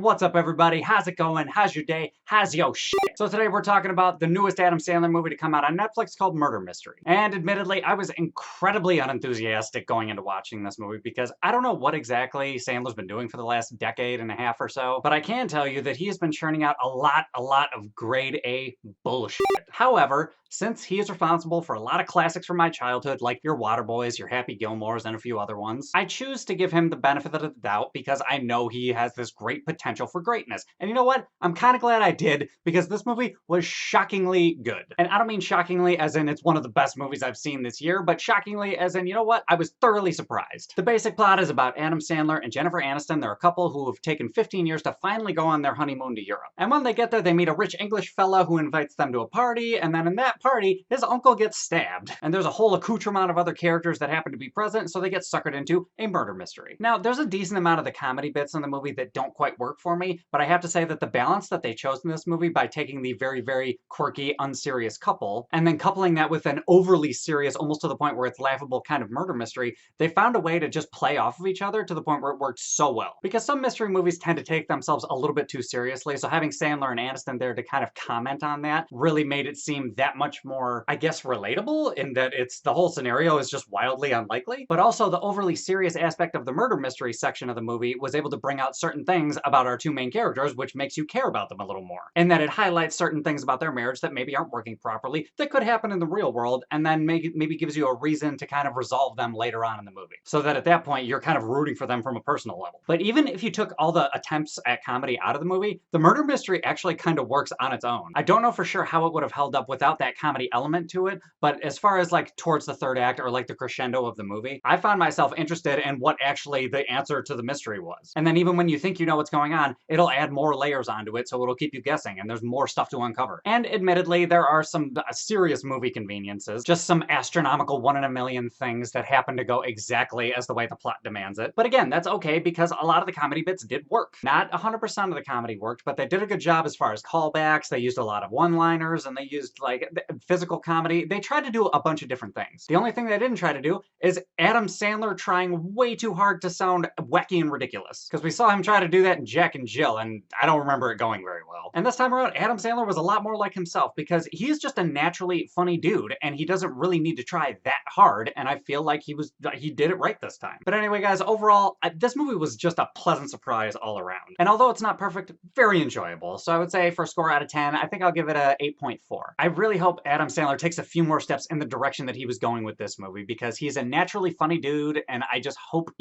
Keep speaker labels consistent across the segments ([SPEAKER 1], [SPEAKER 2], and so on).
[SPEAKER 1] what's up everybody? How's it going? How's your day? How's yo shit? So today we're talking about the newest Adam Sandler movie to come out on Netflix called Murder Mystery. And admittedly, I was incredibly unenthusiastic going into watching this movie because I don't know what exactly Sandler's been doing for the last decade and a half or so, but I can tell you that he has been churning out a lot of grade A bullshit. However, since he is responsible for a lot of classics from my childhood, like your Waterboys, your Happy Gilmores, and a few other ones, I choose to give him the benefit of the doubt because I know he has this great potential for greatness. And you know what? I'm kind of glad I did, because this movie was shockingly good. And I don't mean shockingly as in it's one of the best movies I've seen this year, but shockingly as in, you know what? I was thoroughly surprised. The basic plot is about Adam Sandler and Jennifer Aniston. They're a couple who have taken 15 years to finally go on their honeymoon to Europe. And when they get there, they meet a rich English fella who invites them to a party, and then in that party, his uncle gets stabbed. And there's a whole accoutrement of other characters that happen to be present, so they get suckered into a murder mystery. Now, there's a decent amount of the comedy bits in the movie that don't quite work for me, but I have to say that the balance that they chose in this movie by taking the very quirky, unserious couple, and then coupling that with an overly serious, almost to the point where it's laughable kind of murder mystery, they found a way to just play off of each other to the point where it worked so well. Because some mystery movies tend to take themselves a little bit too seriously, so having Sandler and Aniston there to kind of comment on that really made it seem that much more, I guess, relatable, in that the whole scenario is just wildly unlikely. But also the overly serious aspect of the murder mystery section of the movie was able to bring out certain things about our two main characters, which makes you care about them a little more. And that it highlights certain things about their marriage that maybe aren't working properly, that could happen in the real world, and then maybe gives you a reason to kind of resolve them later on in the movie. So that at that point, you're kind of rooting for them from a personal level. But even if you took all the attempts at comedy out of the movie, the murder mystery actually kind of works on its own. I don't know for sure how it would have held up without that comedy element to it, but as far as like towards the third act or like the crescendo of the movie, I found myself interested in what actually the answer to the mystery was. And then even when you think you know what's going on, it'll add more layers onto it, so it'll keep you guessing, and there's more stuff to uncover. And admittedly, there are some serious movie conveniences, just some astronomical 1 in a million things that happen to go exactly as the way the plot demands it. But again, that's okay, because a lot of the comedy bits did work. Not 100% of the comedy worked, but they did a good job as far as callbacks. They used a lot of one-liners, and they used like physical comedy. They tried to do a bunch of different things. The only thing they didn't try to do is Adam Sandler trying way too hard to sound wacky and ridiculous. Because we saw him try to do that in Jack and Jill, and I don't remember it going very well. And this time around, Adam Sandler was a lot more like himself, because he's just a naturally funny dude, and he doesn't really need to try that hard, and I feel like he did it right this time. But anyway, guys, overall, this movie was just a pleasant surprise all around. And although it's not perfect, very enjoyable. So I would say for a score out of 10, I think I'll give it a 8.4. I really hope Adam Sandler takes a few more steps in the direction that he was going with this movie, because he's a naturally funny dude, and I just hope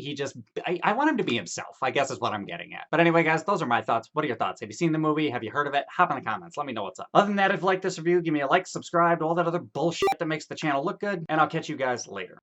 [SPEAKER 1] I want him to be himself, I guess is what I'm getting at. But anyway, guys, those are my thoughts. What are your thoughts? Have you seen the movie? Have you heard of it? Hop in the comments. Let me know what's up. Other than that, if you like this review, give me a like, subscribe, all that other bullshit that makes the channel look good, and I'll catch you guys later.